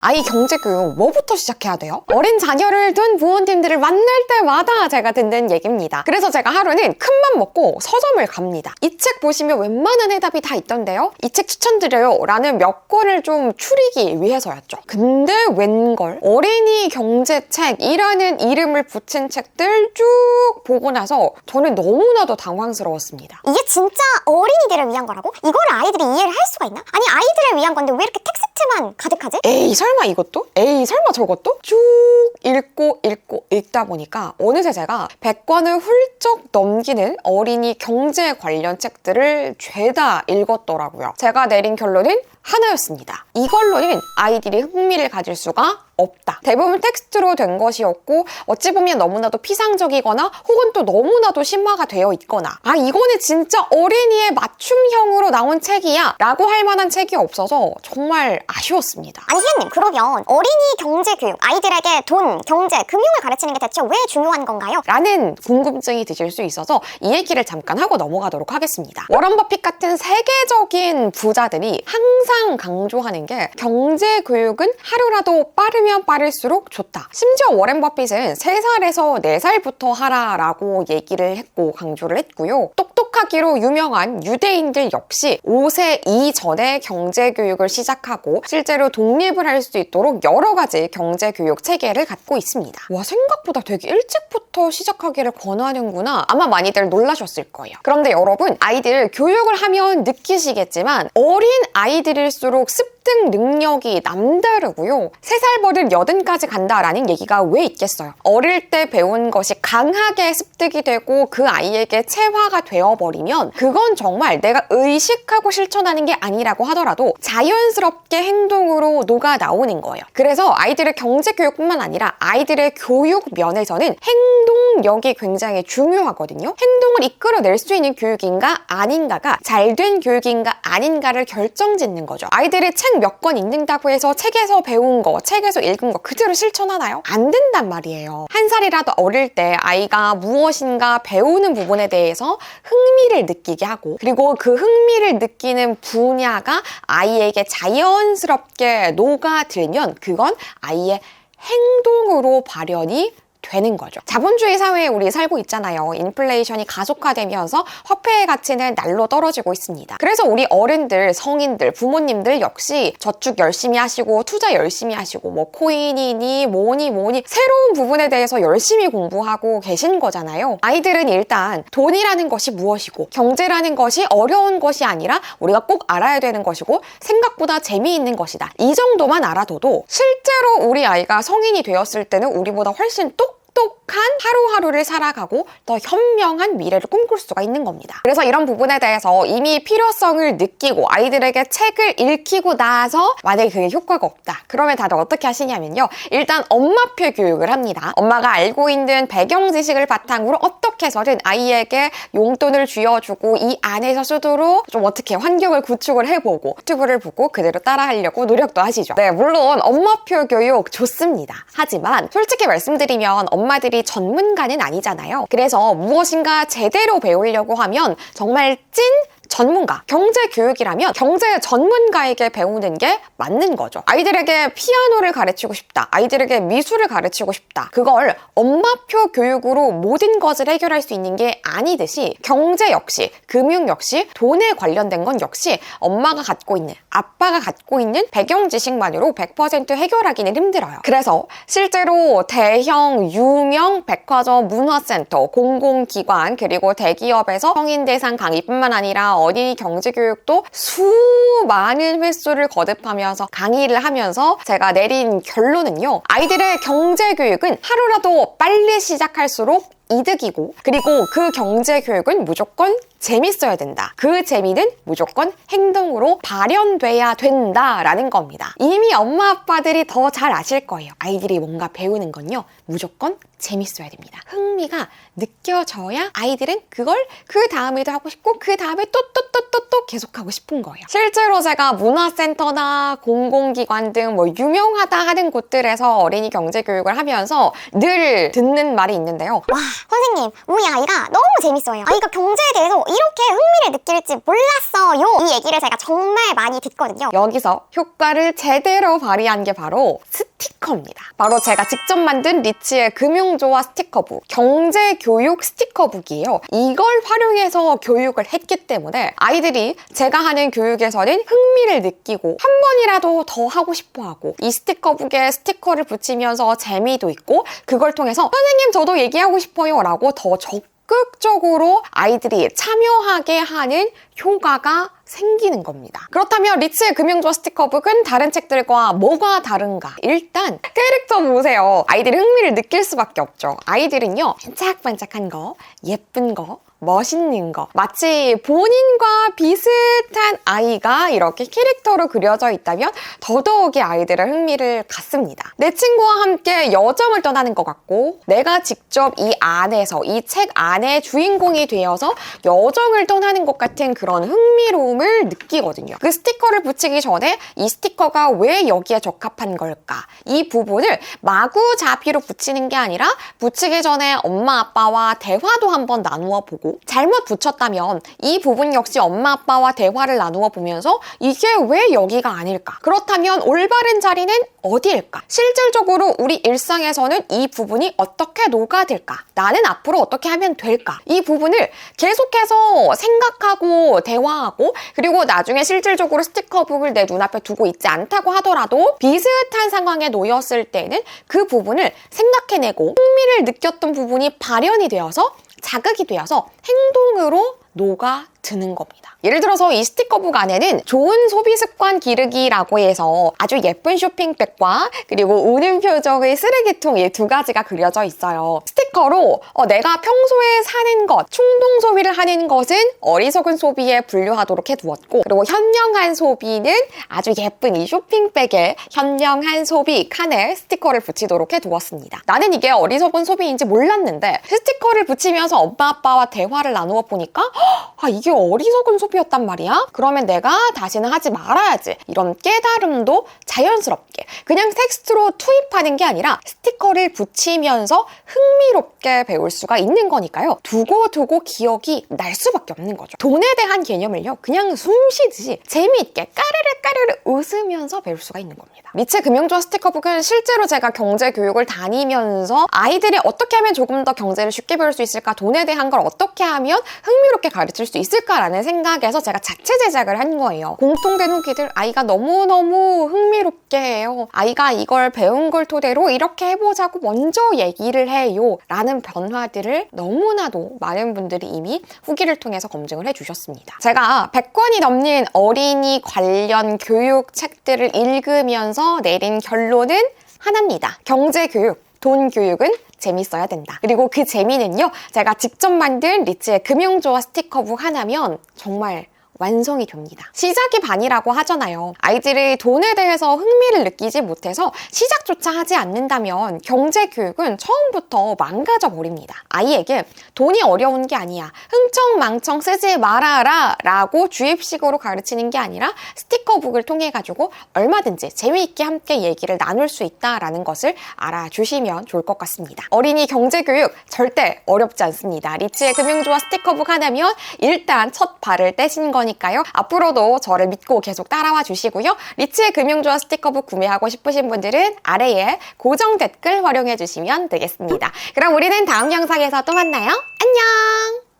아이 경제교육 뭐부터 시작해야 돼요? 어린 자녀를 둔 부모님들을 만날 때마다 제가 듣는 얘기입니다. 그래서 제가 하루는 큰맘 먹고 서점을 갑니다. 이 책 보시면 웬만한 해답이 다 있던데요? 이 책 추천드려요 라는 몇 권을 좀 추리기 위해서였죠. 근데 웬걸 어린이 경제책이라는 이름을 붙인 책들 쭉 보고 나서 저는 너무나도 당황스러웠습니다. 이게 진짜 어린이들을 위한 거라고? 이걸 아이들이 이해를 할 수가 있나? 아니 아이들을 위한 건데 왜 이렇게 텍스트만 가득하지? 에이 설마 이것도? 에이 설마 저것도? 쭉 읽고 읽다 보니까 어느새 제가 100권을 훌쩍 넘기는 어린이 경제 관련 책들을 죄다 읽었더라고요. 제가 내린 결론은 하나였습니다. 이걸로는 아이들이 흥미를 가질 수가 없다. 대부분 텍스트로 된 것이었고 어찌 보면 너무나도 피상적이거나 혹은 또 너무나도 심화가 되어 있거나 아 이거는 진짜 어린이의 맞춤형으로 나온 책이야 라고 할 만한 책이 없어서 정말 아쉬웠습니다. 아니 희연님 그러면 어린이 경제교육 아이들에게 돈, 경제, 금융을 가르치는 게 대체 왜 중요한 건가요? 라는 궁금증이 드실 수 있어서 이 얘기를 잠깐 하고 넘어가도록 하겠습니다. 워런 버핏 같은 세계적인 부자들이 항상 강조하는 게 경제교육은 하루라도 빠르면 빠를수록 좋다. 심지어 워렌 버핏은 3살에서 4살부터 하라라고 얘기를 했고 강조를 했고요. 똑똑하기로 유명한 유대인들 역시 5세 이전에 경제교육을 시작하고 실제로 독립을 할 수 있도록 여러 가지 경제교육 체계를 갖고 있습니다. 와 생각보다 되게 일찍부터 시작하기를 권하는구나. 아마 많이들 놀라셨을 거예요. 그런데 여러분 아이들 교육을 하면 느끼시겠지만 어린 아이들일수록 습득 능력이 남다르고요. 3살 버릇 80까지 간다라는 얘기가 왜 있겠어요. 어릴 때 배운 것이 강하게 습득이 되고 그 아이에게 체화가 되어버리면 그건 정말 내가 의식하고 실천하는 게 아니라고 하더라도 자연스럽게 행동으로 녹아 나오는 거예요. 그래서 아이들의 경제교육뿐만 아니라 아이들의 교육 면에서는 행동력이 굉장히 중요하거든요. 행동을 이끌어낼 수 있는 교육인가 아닌가가 잘된 교육인가 아닌가를 결정짓는 거죠. 아이들이 책 몇 권 읽는다고 해서 책에서 배운 거, 책에서 읽은 거 그대로 실천하나요? 안 된단 말이에요. 한 살이라도 어릴 때 아이가 무엇인가 배우는 부분에 대해서 흥미를 느끼게 하고 그리고 그 흥미를 느끼는 분야가 아이에게 자연스럽게 녹아들면 그건 아이의 행동으로 발현이 되는 거죠. 자본주의 사회에 우리 살고 있잖아요. 인플레이션이 가속화되면서 화폐의 가치는 날로 떨어지고 있습니다. 그래서 우리 어른들, 성인들, 부모님들 역시 저축 열심히 하시고 투자 열심히 하시고 뭐 코인이니 뭐니 새로운 부분에 대해서 열심히 공부하고 계신 거잖아요. 아이들은 일단 돈이라는 것이 무엇이고 경제라는 것이 어려운 것이 아니라 우리가 꼭 알아야 되는 것이고 생각보다 재미있는 것이다. 이 정도만 알아둬도 실제로 우리 아이가 성인이 되었을 때는 우리보다 훨씬 똑똑한 하루하루를 살아가고 더 현명한 미래를 꿈꿀 수가 있는 겁니다. 그래서 이런 부분에 대해서 이미 필요성을 느끼고 아이들에게 책을 읽히고 나서 만약에 그게 효과가 없다. 그러면 다들 어떻게 하시냐면요. 일단 엄마표 교육을 합니다. 엄마가 알고 있는 배경 지식을 바탕으로 어떻게 해서든 아이에게 용돈을 쥐어주고 이 안에서 쓰도록 좀 어떻게 환경을 구축을 해보고 유튜브를 보고 그대로 따라하려고 노력도 하시죠. 네, 물론 엄마표 교육 좋습니다. 하지만 솔직히 말씀드리면 엄마들이 전문가는 아니잖아요. 그래서 무엇인가 제대로 배우려고 하면 정말 찐 전문가, 경제교육이라면 경제 전문가에게 배우는 게 맞는 거죠. 아이들에게 피아노를 가르치고 싶다. 아이들에게 미술을 가르치고 싶다. 그걸 엄마표 교육으로 모든 것을 해결할 수 있는 게 아니듯이 경제 역시, 금융 역시, 돈에 관련된 건 역시 엄마가 갖고 있는, 아빠가 갖고 있는 배경 지식만으로 100% 해결하기는 힘들어요. 그래서 실제로 대형, 유명 백화점, 문화센터, 공공기관, 그리고 대기업에서 성인 대상 강의뿐만 아니라 어린이 경제교육도 수많은 횟수를 거듭하면서 강의를 하면서 제가 내린 결론은요. 아이들의 경제교육은 하루라도 빨리 시작할수록 이득이고 그리고 그 경제교육은 무조건 재밌어야 된다. 그 재미는 무조건 행동으로 발현돼야 된다라는 겁니다. 이미 엄마 아빠들이 더 잘 아실 거예요. 아이들이 뭔가 배우는 건요. 무조건 재밌어야 됩니다. 흥미가 느껴져야 아이들은 그걸 그 다음에도 하고 싶고 그 다음에 또 계속하고 싶은 거예요. 실제로 제가 문화센터나 공공기관 등 뭐 유명하다 하는 곳들에서 어린이 경제교육을 하면서 늘 듣는 말이 있는데요. 와 선생님 우리 아이가 너무 재밌어요. 아이가 경제에 대해서 이렇게 흥미를 느낄지 몰랐어요. 이 얘기를 제가 정말 많이 듣거든요. 여기서 효과를 제대로 발휘한 게 바로 스티커입니다. 바로 제가 직접 만든 리치의 금융조화 스티커북, 경제교육 스티커북이에요. 이걸 활용해서 교육을 했기 때문에 아이들이 제가 하는 교육에서는 흥미를 느끼고 한 번이라도 더 하고 싶어하고, 이 스티커북에 스티커를 붙이면서 재미도 있고, 그걸 통해서 선생님 저도 얘기하고 싶어요 라고 더 적극적으로 아이들이 참여하게 하는 효과가 생기는 겁니다. 그렇다면 리치의 금융조화 스티커북은 다른 책들과 뭐가 다른가? 일단 캐릭터 보세요. 아이들이 흥미를 느낄 수밖에 없죠. 아이들은요, 반짝반짝한 거, 예쁜 거, 멋있는 거, 마치 본인과 비슷한 아이가 이렇게 캐릭터로 그려져 있다면 더더욱이 아이들의 흥미를 갖습니다. 내 친구와 함께 여정을 떠나는 것 같고, 내가 직접 이 안에서, 이 책 안에 주인공이 되어서 여정을 떠나는 것 같은 그런 흥미로움을 느끼거든요. 그 스티커를 붙이기 전에 이 스티커가 왜 여기에 적합한 걸까? 이 부분을 마구잡이로 붙이는 게 아니라 붙이기 전에 엄마 아빠와 대화도 한번 나누어 보고, 잘못 붙였다면 이 부분 역시 엄마 아빠와 대화를 나누어 보면서 이게 왜 여기가 아닐까? 그렇다면 올바른 자리는 어디일까? 실질적으로 우리 일상에서는 이 부분이 어떻게 녹아들까? 나는 앞으로 어떻게 하면 될까? 이 부분을 계속해서 생각하고 대화하고, 그리고 나중에 실질적으로 스티커북을 내 눈앞에 두고 있지 않다고 하더라도 비슷한 상황에 놓였을 때는 그 부분을 생각해내고 흥미를 느꼈던 부분이 발현이 되어서 자극이 되어서 행동으로 녹아드는 겁니다. 예를 들어서 이 스티커북 안에는 좋은 소비 습관 기르기라고 해서 아주 예쁜 쇼핑백과 그리고 우는 표정의 쓰레기통, 이 두 가지가 그려져 있어요. 스티커로 내가 평소에 사는 것, 충동 소비를 하는 것은 어리석은 소비에 분류하도록 해두었고, 그리고 현명한 소비는 아주 예쁜 이 쇼핑백에 현명한 소비 칸에 스티커를 붙이도록 해두었습니다. 나는 이게 어리석은 소비인지 몰랐는데 스티커를 붙이면서 엄마 아빠와 대화를 나누어 보니까 이게 어리석은 소비였단 말이야? 그러면 내가 다시는 하지 말아야지. 이런 깨달음도 자연스럽게 그냥 텍스트로 투입하는 게 아니라 스티커를 붙이면서 흥미롭게 배울 수가 있는 거니까요. 두고두고 기억이 날 수밖에 없는 거죠. 돈에 대한 개념을요, 그냥 숨 쉬듯이 재미있게 까르르 웃으면서 배울 수가 있는 겁니다. 리치의 금융조화 스티커북은 실제로 제가 경제 교육을 다니면서 아이들이 어떻게 하면 조금 더 경제를 쉽게 배울 수 있을까, 돈에 대한 걸 어떻게 하면 흥미롭게 가르칠 수 있을까라는 생각에서 제가 자체 제작을 한 거예요. 공통된 후기들, 아이가 너무너무 흥미롭게 해요. 아이가 이걸 배운 걸 토대로 이렇게 해보자고 먼저 얘기를 해요. 라는 변화들을 너무나도 많은 분들이 이미 후기를 통해서 검증을 해주셨습니다. 제가 100권이 넘는 어린이 관련 교육 책들을 읽으면서 내린 결론은 하나입니다. 경제교육, 돈 교육은 재밌어야 된다. 그리고 그 재미는요, 제가 직접 만든 리치의 금융조화 스티커북 하나면 정말 완성이 됩니다. 시작이 반이라고 하잖아요. 아이들이 돈에 대해서 흥미를 느끼지 못해서 시작조차 하지 않는다면 경제교육은 처음부터 망가져 버립니다. 아이에게 돈이 어려운 게 아니야, 흥청망청 쓰지 말아라 라고 주입식으로 가르치는 게 아니라 스티커북을 통해 가지고 얼마든지 재미있게 함께 얘기를 나눌 수 있다라는 것을 알아주시면 좋을 것 같습니다. 어린이 경제교육 절대 어렵지 않습니다. 리치의 금융조화 스티커북 하나면 일단 첫 발을 떼신 거니까요. 앞으로도 저를 믿고 계속 따라와 주시고요. 리치의 금융조화 스티커북 구매하고 싶으신 분들은 아래에 고정 댓글 활용해 주시면 되겠습니다. 그럼 우리는 다음 영상에서 또 만나요. 안녕!